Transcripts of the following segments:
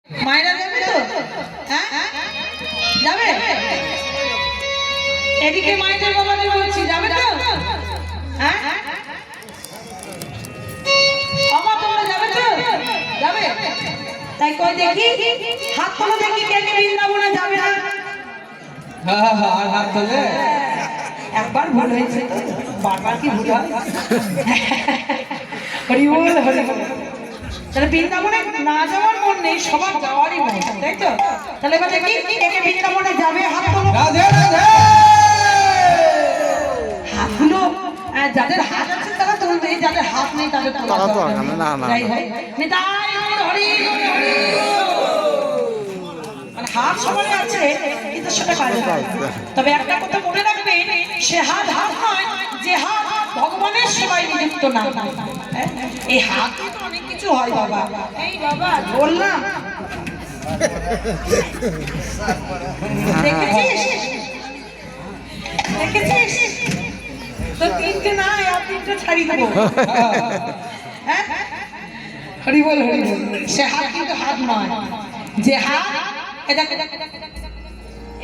মায়েরা যাবে তো? হ্যাঁ যাবে? এদিকে মায়েদের বাবাদের বলছি যাবে তো? হ্যাঁ বাবা তোমরা যাবে তো? যাবে? তাই কই দেখি হাত তোলো দেখি কে কে বৃন্দাবনে যাবে না? হ্যাঁ হ্যাঁ আর হাত তোলে। একবার ভুল হয়েছে বারবার কি ভুল হয়? হরি বল হরি বল। তাহলে বৃন্দাবনে না যাওয়ার মন নেই, সবার যাওয়ারই মন, তাই তো? তাহলে এবার দেখি কে কে বৃন্দাবনে যাবে হাত তোলো। রাধে রাধে। হাতগুলো যাদের হাত আছে তারা তুলবে, যাদের হাত নেই তাদের তোলা দরকার নেই। যাই হোক নিতাই হরি হরি। মানে হাত সবারই আছে কিন্তু সেটা কাজে লাগে। তবে একটা কথা মনে রাখবে, সে হাত হাত নয় যে হাত ভগবানের সেবায় নিযুক্ত না। এই হাত তো অনেক কিছু হয় বাবা। এই বাবা বললাম দেখেছিস দেখেছিস তো তিনটে না আর তিনটে ছাড়ি দেবো। হ্যাঁ হরি বল হরি বল। সে হাত কিন্তু হাত নয় যে হাত এটা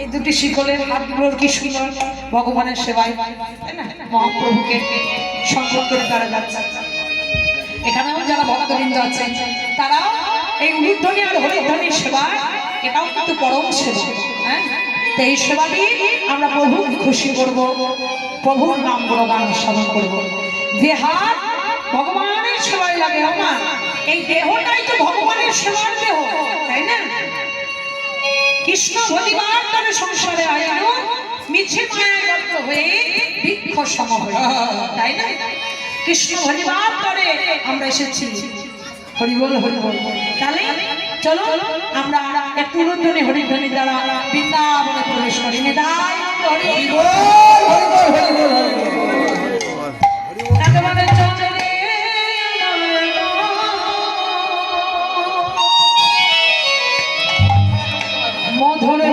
এই দুটি শিকলের হাতগুলোর কি সুন্দর ভগবানের সেবায়, তাই না? মহাপ্রভুকে সম্মান করে তারা যাচ্ছে। এখানেও যারা ভক্তবৃন্দ আছেন তারাও এই উলুধ্বনি আর হরিধ্বনির সেবা, এটাও কিন্তু পরম সেবা। হ্যাঁ তো এই সেবা দিয়ে আমরা প্রভুকে খুশি করব, প্রভুর নাম গুণগান স্মরণ করব। যে হাত ভগবানের সেবায় লাগে আমার, এই দেহটাই তো ভগবানের সেবার দেহ, তাই না? কৃষ্ণ ভজিবার তরে সংসারে আইলো, মিছে মায়াগত হয়ে বৃক্ষ সম হয়ে, তাই না? কৃষ্ণ ভজিবার তরে আমরা এসেছি। হরি বল হরি বল। তাহলে চলো আমরা একটু উলুধ্বনি হরিধ্বনি দ্বারা বৃন্দাবনে প্রবেশ করি। নিতাই হরি বল হরি বল হরি বল হরি বল। একেবারে চলে মধুরে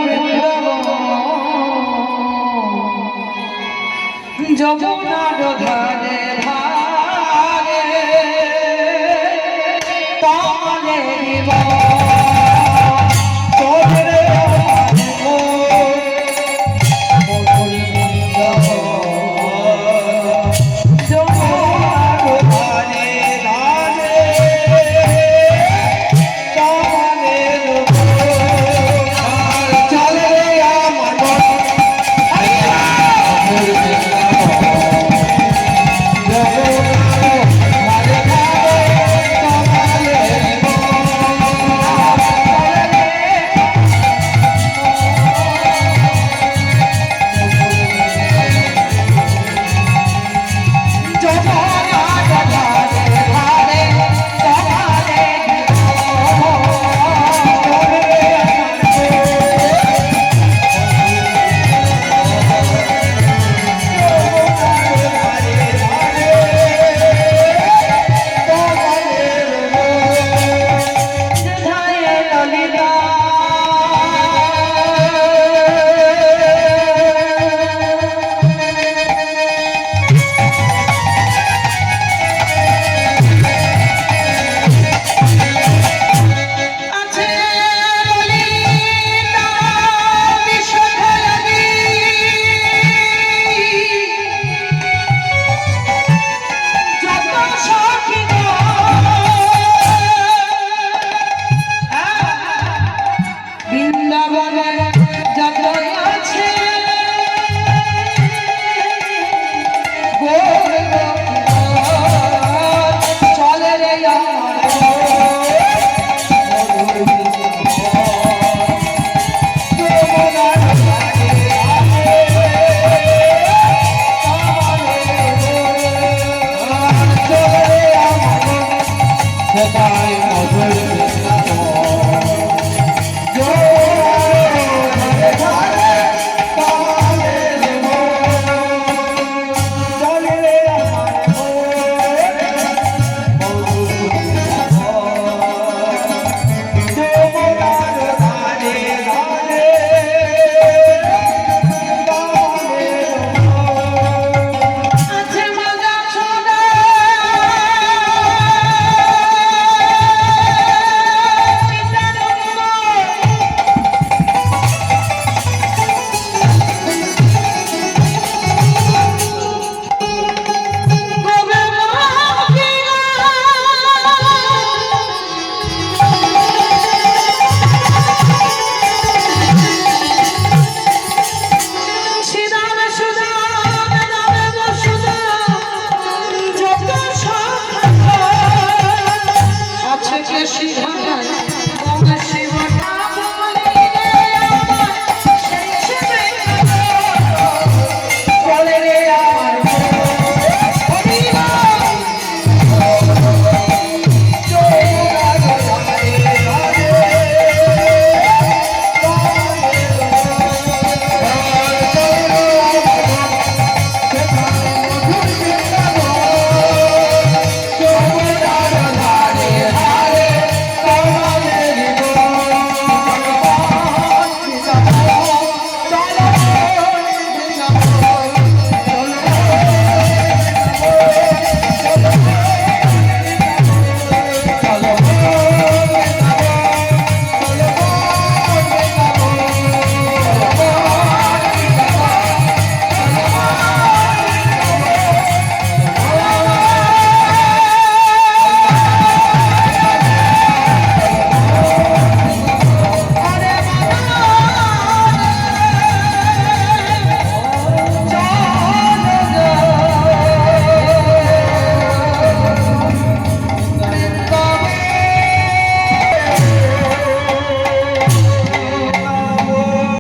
যমুনার ধারে ধারে তলে